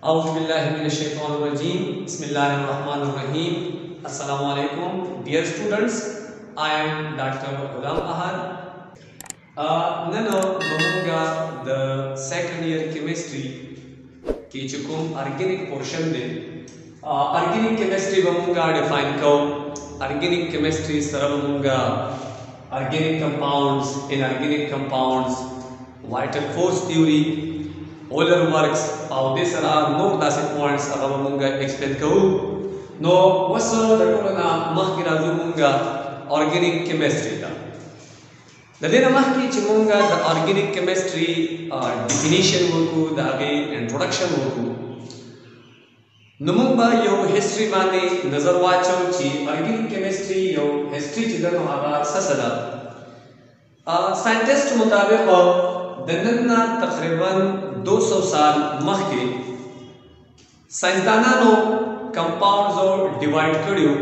Auzubillahiminash-shaytanir-rajim. Bismillahir-rahmanir-rahim. Assalamu alaikum. Dear students, I am Dr. Ghulam Ahad. Nano Mamunga the second year chemistry ki chukum organic portion de organic chemistry Mamunga define ko organic chemistry sara Mamunga organic compounds, inorganic compounds, vital force theory, Euler works, these are no classic points about munga explain ko. No, what's the tola mahkira munga organic chemistry da. The dena mahki chimunga the organic chemistry definition woku, the age introduction woku. Numumba yo history mane nazar wacho chi organic chemistry yo history chidano aga sasada. Scientist mutabiq दनन्ना तकरीबन 200 साल मखके साइंसदानों कंपाउंड्स और डिवाइड करियो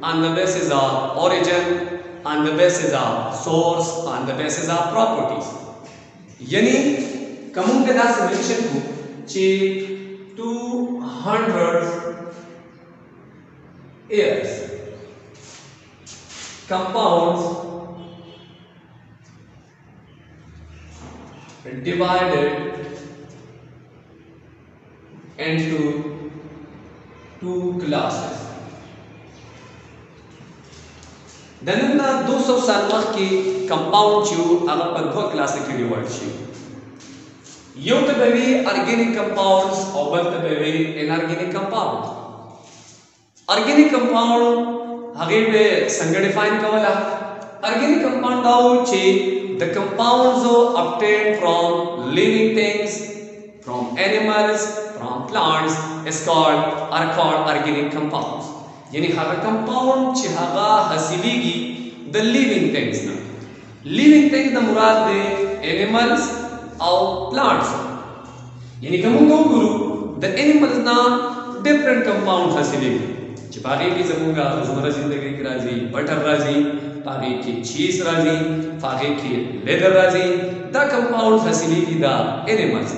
on the basis of origin on the basis of source on the basis of properties यानी कमुंग के दास मेंशन को ची 200 years compounds divided into two classes. दनन्ना 200 साल की कंपाउंड चू अगर पर दो क्लास की डिवाइड छी यो तो बेबी ऑर्गेनिक कंपाउंड्स और बल तो baby inorganic compound organic compound हगे पे संग डिफाइन कवला ऑर्गेनिक कंपाउंड दाउ छी the compounds are obtained from living things, from animals, from plants are called organic compounds. यानी हर compound चिहागा हसीलीगी the living things ना. Living things ना मुराद दे animals और plants. यानी कमुंगा गुरु the animals ना different compounds हसीलीगी. चिपारी की जमुंगा रोजमर्रा जिंदगी की राजी बटर राजी पागे की चीज राजी पागे की लेदर राजी द कंपाउंड्स हसीलीगी the animals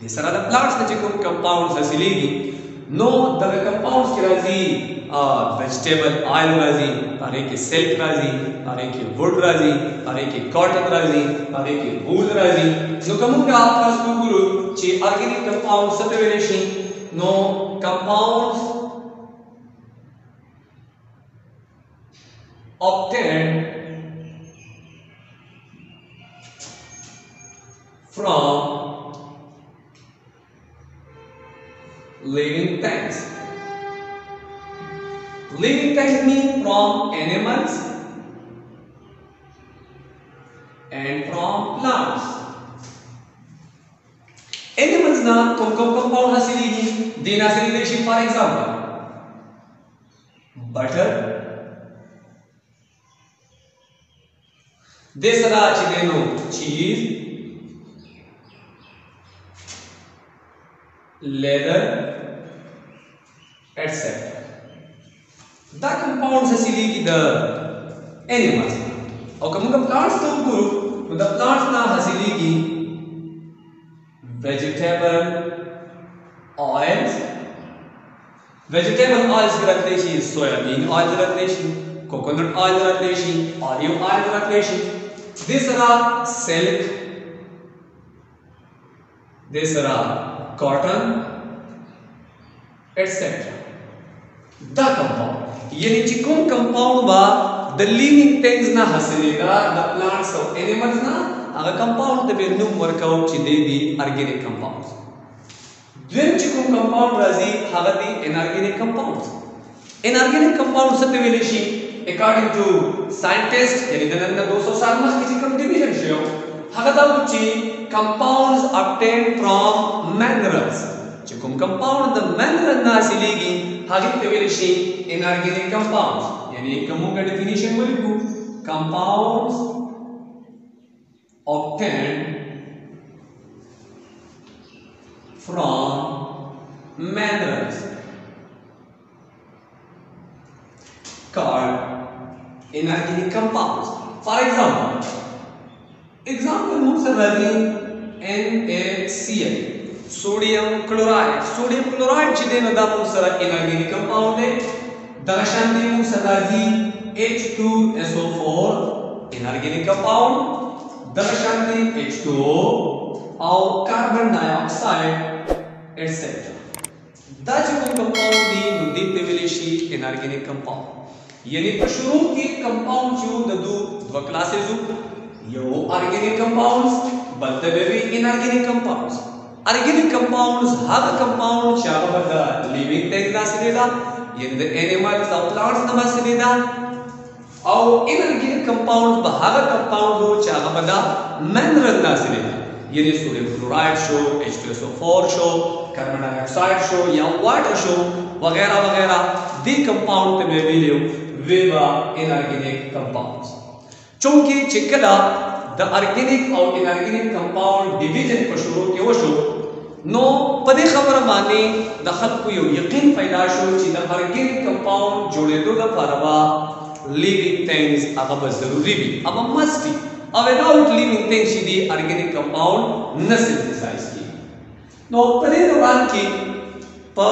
this are the plants the चिकुम कंपाउंड्स हसीलीगी नो द कंपाउंड्स की राजी वेजिटेबल ऑयल राजी पागे की सिल्क राजी पागे की वुड राजी पागे की कॉटन राजी पागे की वूल राजी नो कमुंगा आपका गुरु ची ऑर्गेनिक कंपाउंड्स सतवेलेशी नो compounds obtained from living things. Living things mean from animals and from plants. Animals na compound hasili din hasili for example butter Desara chideno cheese, leather, etc. The compounds hasili the animals. और कमुंगा plants तो गुरु the plants ना hasili की vegetable oils. Vegetable oils रखते she soybean oil रखते she coconut oil रखते she olive oil रखते she These are silk, these are cotton, etc. The compound. यानी चिकुम compound बा the living things ना हसीलेगा the plants और animals ना अगर compound तबे नुम workout चिदे दी organic compounds. द्विम चिकुम compound राजी हागती inorganic compounds. Inorganic compounds सत्य वेलेशी according to scientists yani dananda 200 साल में किसी कम division शो हगदा उची compounds obtained from minerals चिकुम compound the mineral ना सिलेगी हगित तेवेलिशी inorganic compounds यानी कमों का definition बोलिकु compounds obtained from minerals called inorganic compounds. For example, example मुझसे राजी NaCl सोडियम क्लोराइड چې دی نو دا موږ سره انارګینیک کمپاوند دی دغه شان دی موږ سره راځي H2SO4 انارګینیک کمپاوند دغه شان دی H2O او کاربن ډای اکساید ایٹسټرا دا چې کوم کمپاوند دی نو دې ته ویل شي انارګینیک کمپاوند یعنی په شروع کې کمپاوند چې د دوه کلاسز یو ارګینیک کمپاوندز بل ته وی انارګینیک کمپاوندز Organic compounds هغه compound چې هغه د living things داسې ده یعنی د animals او plants نه داسې ده او inorganic compounds به هغه compound چې هغه د mineral داسې ده یعنی sodium chloride شو H2SO4 شو carbon dioxide شو یا water شو وغیرہ وغیرہ دې compound ته ویلو ویبا inorganic compounds چونکه چې کله د ارګینیک او انارګینیک کمپاوند ډیویژن په شروع کې وشو نو په دې خبره باندې د خلکو یو یقین پیدا شو چې د ارګینیک کمپاوند جوړېدو لپاره به لیوینګ ثینګز هغه به ضروري وي هغه مست وي او وداوت لیوینګ ثینګز چې دی ارګینیک کمپاوند نه سنتھسایز کیږي نو په دې دوران کې په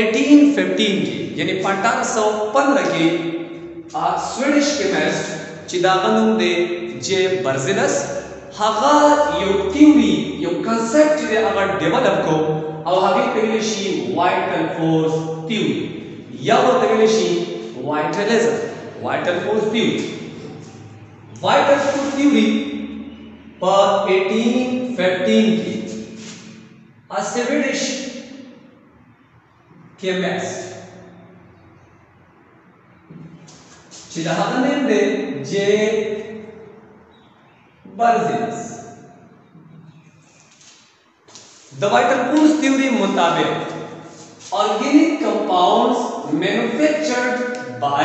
1815 کې یعنی 1815 کې سویډش کیمسټ چې دا غنوم دی جے برزلس هغه یو تیوري یو کنسپټ دی هغه ډیولپ کو او هغه ته ویل شي وایټل فورس تیوري یا ورته ویل شي وایټالیزم وایټل فورس تیوري وایټل فورس تیوري په 1815 کې سویډش کیمسټ چې دا هغه نیم دی جے Berzelius. The vital force theory मुताबिक organic compounds manufactured by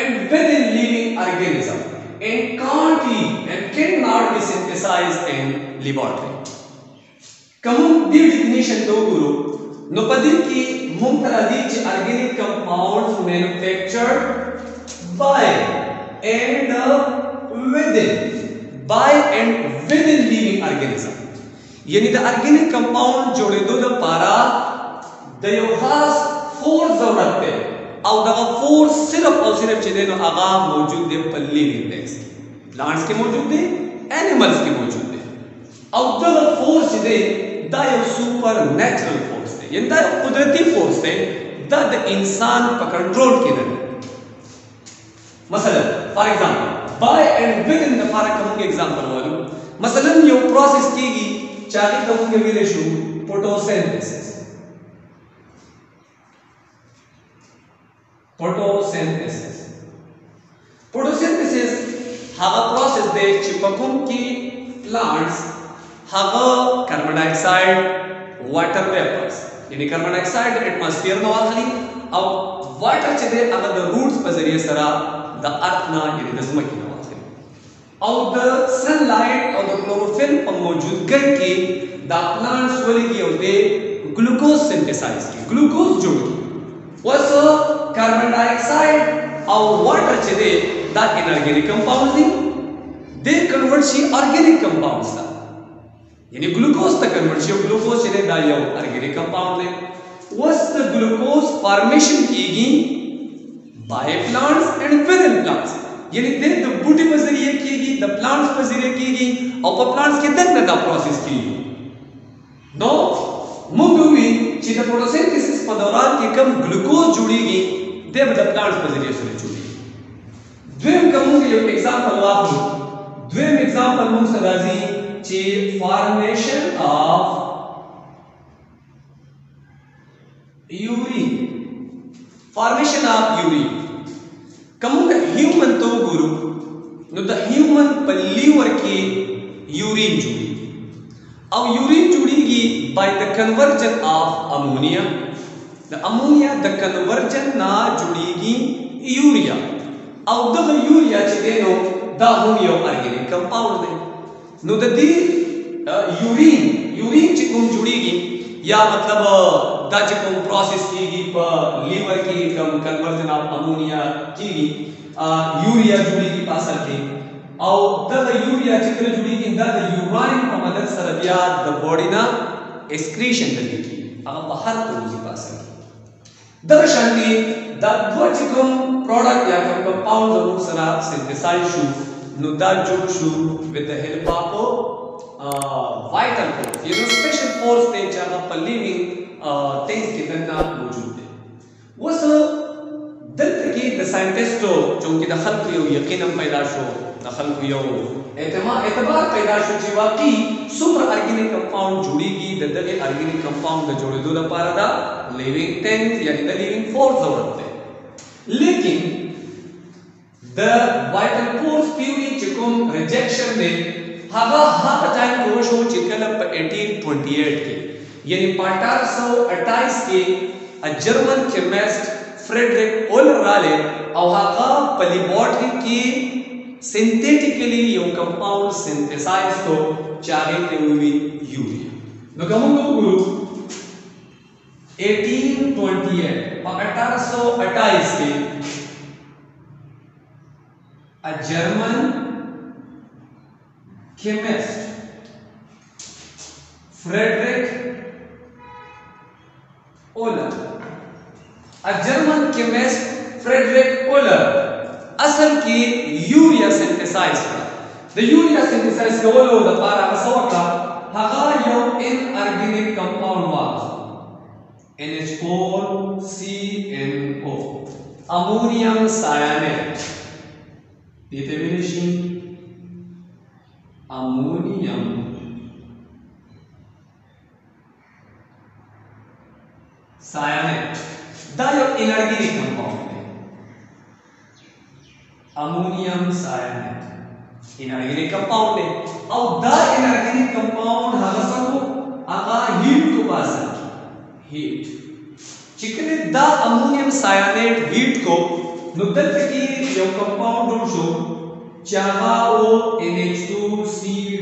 and within living organism and cannot be synthesized in laboratory. कमु दी definition दो गुरु नुपदी की मुमतरादी च organic compounds manufactured by and within living organism یعنی د ارګینیک کمپاوند جوړېدو لپاره د یو خاص فورس ضرورت دی او دغه فورس صرف او صرف چې دی نو هغه موجود دی په لیوینګ ثینګز پلانټس کې موجود دی انیملز کې موجود دی او دغه فورس چې دی دا یو سوپر نیچرل فورس دی یعنی دا قدرتی فورس دی دا د انسان په کنټرول کې دی مثلا فار ایگزامپل by and within the فارق کوم एग्जांपल وایو مثلا یو پروسس کیږي چې هغه ته موږ ویل شو فوټوسینتھسس هغه پروسس دی چې په کوم کې پلانټس هغه کاربن ډای اکساید واټر ویپرز یعنی کاربن ډای اکساید اټماسفیر نو اخلي او واټر چې دی هغه د روټس په ذریعہ سره د ارث نه یعنی د ځمکې نه واخلي او د سن لایټ او د کلوروفل په موجودګۍ کې دا پلانټس ولګي او د ګلوکوز سنتھسایز کوي ګلوکوز جوړوي اوس کاربن ډای اکساید او واټر چې دی دا انارګینیک کمپاوند دي د کنورټ شي ارګینیک کمپاوندز ته یعنی ګلوکوز ته کنورټ شي ګلوکوز چې دی دا یو ارګینیک کمپاوند دی اوس د ګلوکوز فارمیشن کیږي by plants and within plants یعنی د بوټي په ذریعہ کیږي د پلانټس په ذریعہ کیږي او په پلانټس کې دغه دا پروسس کیږي نو موږ وی چې د فوټوسینتھسس په دوران کې کم ګلوکوز جوړیږي د پلانټس په ذریعہ سره جوړیږي دویم کوم یو एग्जांपल واخلو دویم एग्जांपल موږ سره راځي چې فارمیشن اف یورین formation of urine کوم د هیومن تو ګورو نو د هیومن په لیور کې یورین جوړي او یورین جوړيږي by the conversion of ammonia د امونیا د کنورجن نه جوړيږي یوریا او دغه یوریا چې دینو دا هم یو ارګینیک کمپاوند دی نو د دې یورین چې کوم جوړيږي یا مطلب دا چې کوم پروسس کیږي په لیور کې کوم کنورژن اف امونیا کیږي یوریا جوړیږي په اصل کې او دا یوریا چې کله جوړیږي دا د یوراین په مدد سره بیا د باډي نه excretion दगी की अगर बाहर तो मुझे पास है दरशांति द द्वचिकम प्रोडक्ट या कंपाउंड जरूर सरा सिंथेसाइज शू नुदा जो शू with the help of vital force ये नो स्पेशल फोर्स थे जहां पर लिविंग थिंग्स के अंदर मौजूद है वो सो दल्त की द साइंटिस्टो जो कि दखल की यकीनन पैदा शो दखल की यो एतबार पैदा शो कि वाकई सुपर ऑर्गेनिक कंपाउंड जुड़ीगी द ऑर्गेनिक कंपाउंड द जोड़े दो द पारा दा लिविंग थिंग्स यानी द लिविंग फोर्स जरूरत है लेकिन द वाइटल फोर्स थ्योरी चिकुम रिजेक्शन दे हागा हा टाइम को शो चिकल 1828 के यानी 1828 के अ जर्मन केमिस्ट फ्रेडरिक ओलर राले और हागा लेबोरेटरी की सिंथेटिकली यो कंपाउंड सिंथेसाइज तो चारे ते हुई यूरिया नो कम गुरु 1828 और 1828 के a German chemist Friedrich Wohler a German chemist Friedrich Wohler असल की यूरिया सिंथेसाइज का द यूरिया सिंथेसाइज का वो द पारा सवका हागा यो inorganic compound was NH4CNO ammonium cyanate येते विनिशी अमोनियम सायानेट दा यो inorganic compound ammonium cyanate inorganic compound है और द इनऑर्गेनिक कंपाउंड हलसको आगा हीट को पास हीट चिकने द अमोनियम सायानेट हीट को नुदत की यो कंपाउंड शो चाहा ओ NH2 C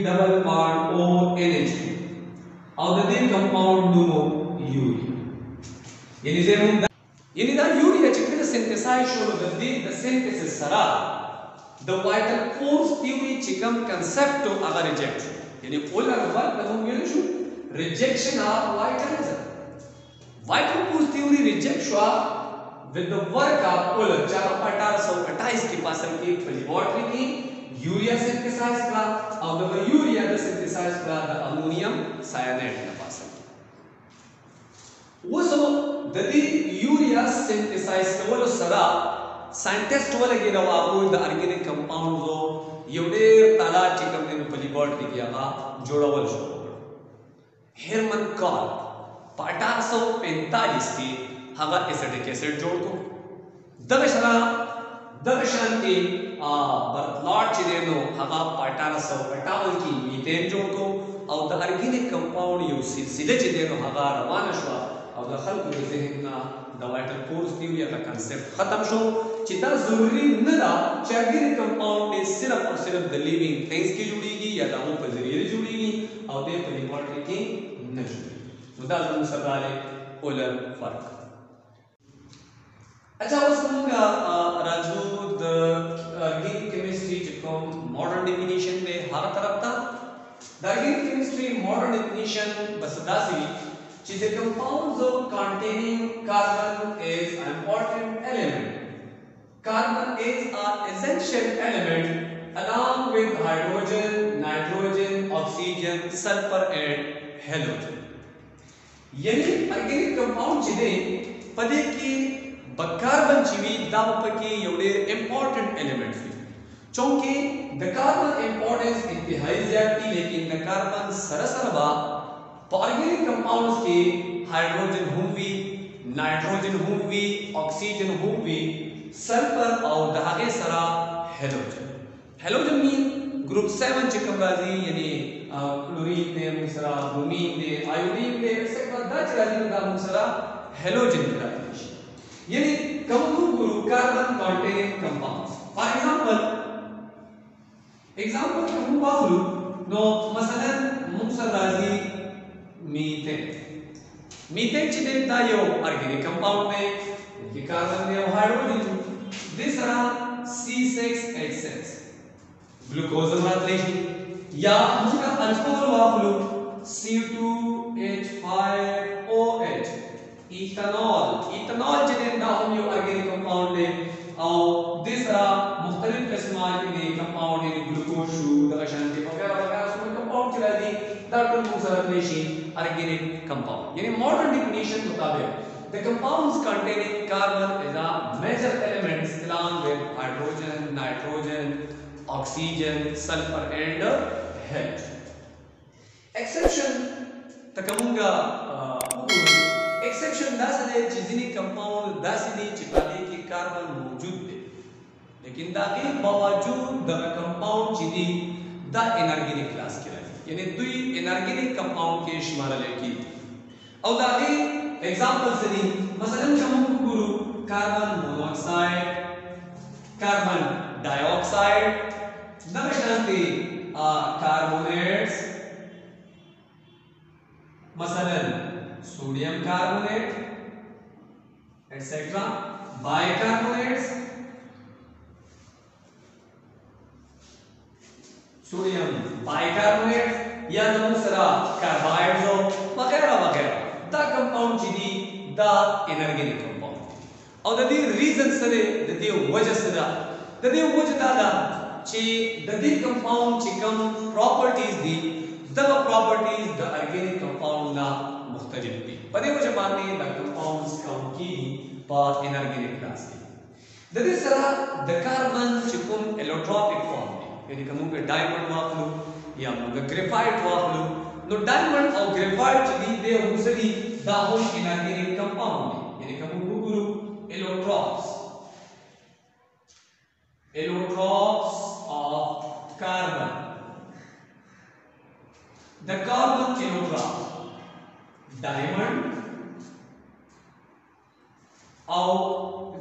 double bond O NH2 और द कंपाउंड नुमो यूरिया यानी द यूरिया चिकने सिंथेसाइज शो द सिंथेसिस सरा द वाइटल फोर्स थ्योरी चिकम कांसेप्ट तो अगर रिजेक्ट यानी ओलर वर्क हम ये show rejection of vital force theory reject show with the work of ओलर 1828 के पास की लेबोरेटरी की यूरिया सिंथेसाइज का और द यूरिया द सिंथेसाइज का द अमोनियम सायानेट का पास वो सब द यूरिया सिंथेसाइज का वो सरा साइंटिस्ट वाले के रवा को द ऑर्गेनिक कंपाउंड जो एवढे ताला चिकन ने लेबोरेटरी किया का जोड़ावल शो हेरमन कॉल 1845 की हवा एसिटिक एसिड जोड़ को दर्शन के बर्तलॉट चिदेनो हवा 1858 की मीथेन जोड़ को और द ऑर्गेनिक कंपाउंड यू सीधे चिदेनो हवा रवाना शो और द खल्क ज़हनना द वाइटल फोर्स थ्योरी का कांसेप्ट खत्म शो चिता जरूरी नदा ऑर्गेनिक कंपाउंड में सिर्फ और सिर्फ द लिविंग थिंग्स की जुड़ेगी या दामों पर जरिए जुड़ेगी और दे लेबोरेटरी की न जुड़ेगी मुद्दा जरूर सवाल ओलर फर्क अच्छा उसका राजू द ऑर्गेनिक केमिस्ट्री जो मॉडर्न डेफिनेशन में हर तरफ था the organic chemistry modern definition बस दासी the compounds of containing carbon is an important element. Carbon is an essential element along with hydrogen, nitrogen, oxygen, sulfur and halogen. यानी organic compound जिने पदे की कार्बन चिवी दावप की एवढे important element है चूंकि the carbon importance इंतहाई ज्यादा लेकिन the carbon सरसरबा ऑर्गेनिक कंपाउंड्स के हाइड्रोजन हुई नाइट्रोजन हुई ऑक्सीजन हुई सल्फर और दहागे सरा हेलोजन हेलोजन मीन ग्रुप 7 चिकम राजी यानी क्लोरीन ने मुसरा ब्रोमीन ने आयोडीन ने एक्सेट्रा दच राजी का मुसरा हेलोजन राजी यानी कमु गुरु carbon containing compounds for example कमु बाहु नो मसलन मुसर राजी मीथेन चिदेता यो ऑर्गेनिक कंपाउंड में ये कार्बन में hydrogen this are C6H6 glucose मात्रेशी या मुका अल्कोहल वापरू C2H5OH इथेनॉल जिन्हें ना हम यो ऑर्गेनिक कंपाउंड ले और दूसरा मुख्तलिफ किस्म के कंपाउंड है ग्लूकोज शू दशांति वगैरह वगैरह उसमें कंपाउंड चला दी that will consider organic compound यानी modern definition मुताबिक the compounds containing carbon is a major elements along with hydrogen nitrogen oxygen sulfur and H exception तकमुंगा exception दासदे चीज़नी compound दासदी चिपाली की कार्बन मौजूद है लेकिन दाके बावजूद the compound cheesy the inorganic class के यानी दुई इनऑर्गेनिक कंपाउंड के शुमार लेकी और दागे एग्जांपल से दी मसलन हम गुरु कार्बन मोनोऑक्साइड कार्बन डाइऑक्साइड नमशांति कार्बोनेट्स मसलन sodium carbonate etcetera bicarbonates sodium bicarbonate या दूसरा कार्बाइड्स वगैरह वगैरह द कंपाउंड चीनी द इनऑर्गेनिक कंपाउंड और द रीजन सरे द वजह सदा द वजह दादा ची द कंपाउंड चिकम प्रॉपर्टीज दी द प्रॉपर्टीज द ऑर्गेनिक कंपाउंड ना मुख्तलिफ दी पदे वजह माने द कंपाउंड्स कम की पर इनऑर्गेनिक क्लास की द सरा द कार्बन चिकम एलोट्रोपिक फॉर्म यानी कमु के डायमंड वाखलू या मुंगा ग्रेफाइट वाखलू नो डायमंड और ग्रेफाइट चली दे उसरी दा होल इनऑर्गेनिक कंपाउंड यानी कमु गुरु एलोट्रोप्स ऑफ कार्बन द कार्बन एलोट्रोप डायमंड और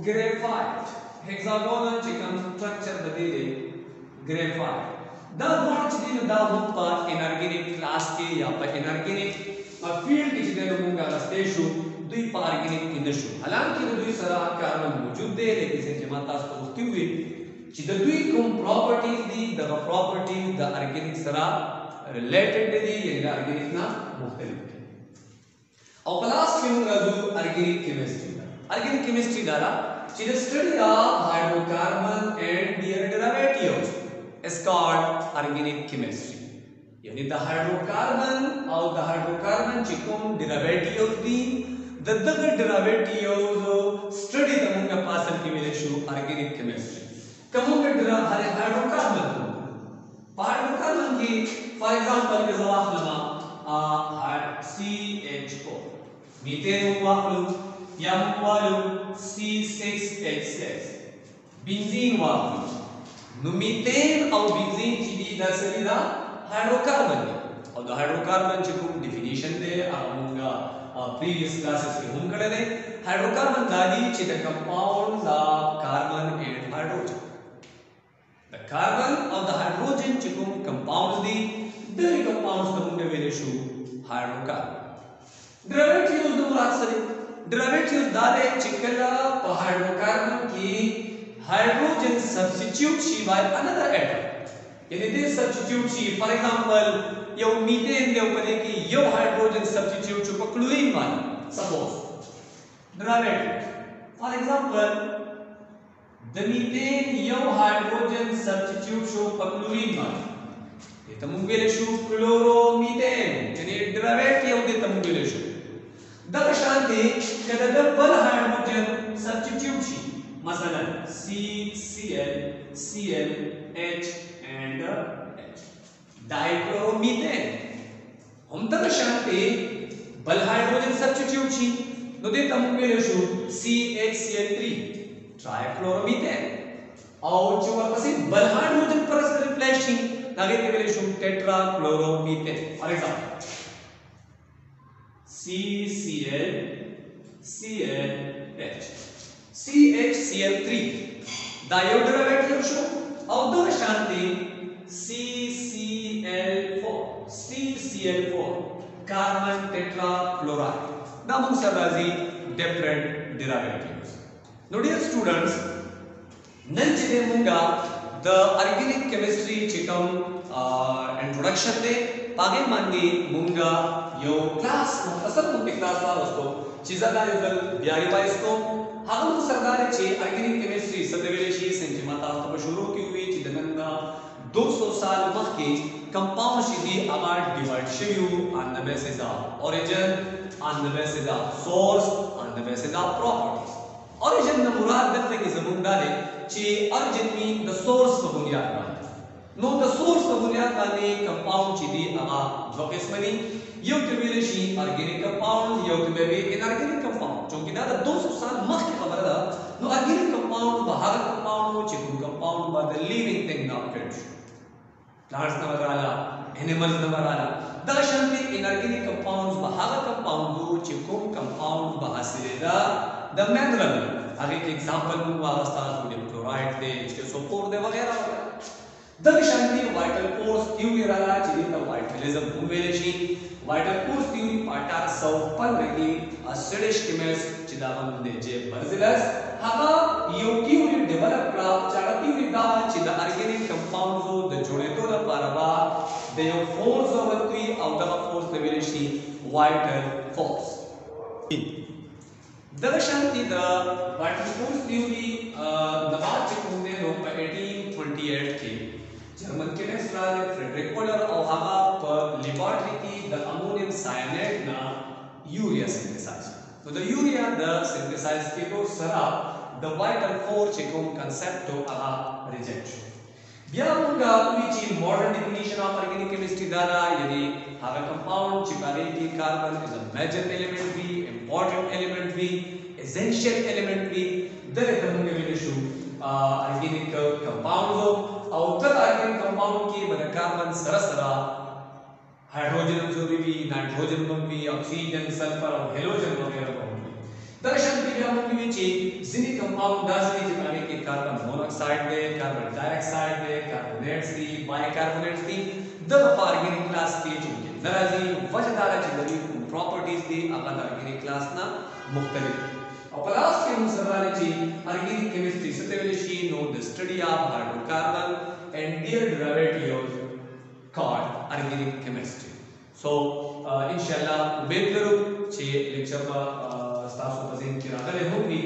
ग्रेफाइट हेक्सागोनल चिकन स्ट्रक्चर दे ग्रेफाइट द दोनों चीजें दा हम पर इनऑर्गेनिक क्लास के या पर इनऑर्गेनिक फील्ड की चीजें लोगों का स्टेशु दुई पर ऑर्गेनिक इंडस्ट्री हालांकि दुई सरा कार्बन मौजूद है लेकिन से जमाता तो उसकी हुई चीजें दुई कम प्रॉपर्टीज दी द प्रॉपर्टीज द ऑर्गेनिक सरा रिलेटेड दी ये ऑर्गेनिक ना मुख्तलिफ और क्लास में होगा जो ऑर्गेनिक केमिस्ट्री द्वारा चीजें study of hydrocarbon and their derivatives is called organic chemistry यानी the hydrocarbon और the hydrocarbon चिकम derivatives दी the derivatives study तमुंगा पासल की मेरे शो organic chemistry कमुंगा hydrocarbon की for example के जवाब लगा CH4 मीथेन वाखलू या वालू C6H6 बेंजीन वाखलू मीथेन और बेंजीन चीनी दरअसल हाइड्रोकार्बन और द हाइड्रोकार्बन जो डेफिनेशन दे आऊंगा प्रीवियस क्लासेस में हम करे दे हाइड्रोकार्बन दादी ची द compounds of carbon and hydrogen द कार्बन और द हाइड्रोजन चिको कंपाउंड्स दी द कंपाउंड्स तमुंगे वेले शू हाइड्रोकार्बन डेरिवेटिव्स दो रासरे डेरिवेटिव्स दादे चिकला हाइड्रोकार्बन की hydrogen substitute she by another atom यानी this substitute she for example यो मीथेन दे ऊपर की यो हाइड्रोजन substitute जो क्लोरीन वाला suppose derivative for example the methane yo hydrogen substitute जो क्लोरीन वाला ये तमुंगेले शु क्लोरोमीथेन यानी derivative दे तमुंगेले शु दशांति कदा डबल हाइड्रोजन substitute she मसलन CCl Cl H and H dichloromethane हम तक शांति बल हाइड्रोजन सब्स्टिट्यूट छी नो दे तमुंगे लेशु CHCl3 ट्राइक्लोरोमीथेन और जो वापसी बल हाइड्रोजन परस्पर रिप्लेसिंग नागे के लेशु टेट्राक्लोरोमीथेन for example CCl ClH CHCl3 दायो डेरिवेटिव शो और दो शांति CCl4 कार्बन टेट्राक्लोराइड नामों से राजी डिफरेंट डेरिवेटिव्स नो डियर स्टूडेंट्स नंचिदे मुंगा द ऑर्गेनिक केमिस्ट्री चिकम इंट्रोडक्शन दे पागे मांगे मुंगा यो क्लास मुख्तसर मुंगे क्लास ला उसको चीज़ा का युगल बियारी वाइस को हम सरदार चे ऑर्गेनिक केमिस्ट्री सदवेलेशी सेंटिमाता तो शुरू की हुई चिदनंदा 200 साल मखके कंपाउंड शिदी आगार डिवाइड शियू on the basis of origin, on the basis of source, on the basis of properties. Origin न मुराद दफ्ते की ज़मींदारे ची origin में the source को बुनियाद मानते नो the source को बुनियाद माने कंपाउंड शिदी आगार दो किस्मनी यो कबीलेशी ऑर्गेनिक कंपाउंड यो कबीले इनऑर्गेनिक कंपाउंड चूंकि ना 200 साल मखके खबर दा नो ऑर्गेनिक कंपाउंड बाहर कंपाउंड चिकू कंपाउंड बा the living thing ना creation plants नंबर आला animals नंबर आला दशंती inorganic compounds bahaga compound चिकुम compound bahasilela the mineral आगे एक एग्जांपल दूंगा वास्ता सोडियम क्लोराइड दे H2SO4 दे वगैरह दशंती vital force theory रहा चिदी द vitalism हुवेलेशी vital force theory पार्टा सौ पल रही a Swedish chemist चिदावन दे जे बर्जिलस हागा यो theory develop करा चारा theory दा चिदा organic compounds हो द जोड़े तो द पारबा the force of the out of force the village vital force दर्शनती the vital force theory the बात चिकुने लोग 1828 के जर्मन केमिस्ट राले फ्रेडरिक पोलर और हागा पर लेबोरेटरी की the ammonium cyanide ना यूरिया सिंथेसाइज तो the यूरिया the synthesize के तो सरा the vital force चिकुम concept तो आगा rejection बियामुंगा उची modern definition of organic chemistry दाना यदि have a compound चिपारे की carbon is a major element भी important element भी essential element भी दरे तमुंगे विलेशु organic compound हो और तब organic compound की बना carbon सरसरा हाइड्रोजन जरूरी भी नाइट्रोजन भी ऑक्सीजन सल्फर और हेलोजन वगैरह होंगे दर्शन की बियामुंगे विची जिनी कंपाउंड दासनी चिपारे की कार्बन मोनोऑक्साइड दे कार्बन डाइऑक्साइड दे कार्बोनेट्स दी बाइकार्बोनेट्स दी दब ऑर्गेनिक क्लास की चुके जराजी वजदार चिदरी प्रॉपर्टीज दी अगला ऑर्गेनिक क्लास ना मुख्तलिफ और क्लास के मुसराले ची ऑर्गेनिक केमिस्ट्री सतेवेलेशी नो the study of hydrocarbon and their derivatives called organic chemistry so inshallah उम्मीद करूं चे लेक्चर का तासु पसंद किया गले होगी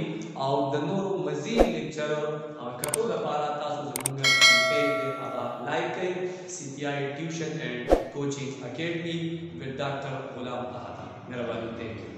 और द नूर मजीद लेक्चर कतो दपारा तासु जमुंगा पेज आका like CPI tuition and coaching academy with doctor Gulam अहता मेहरबानी थैंक यू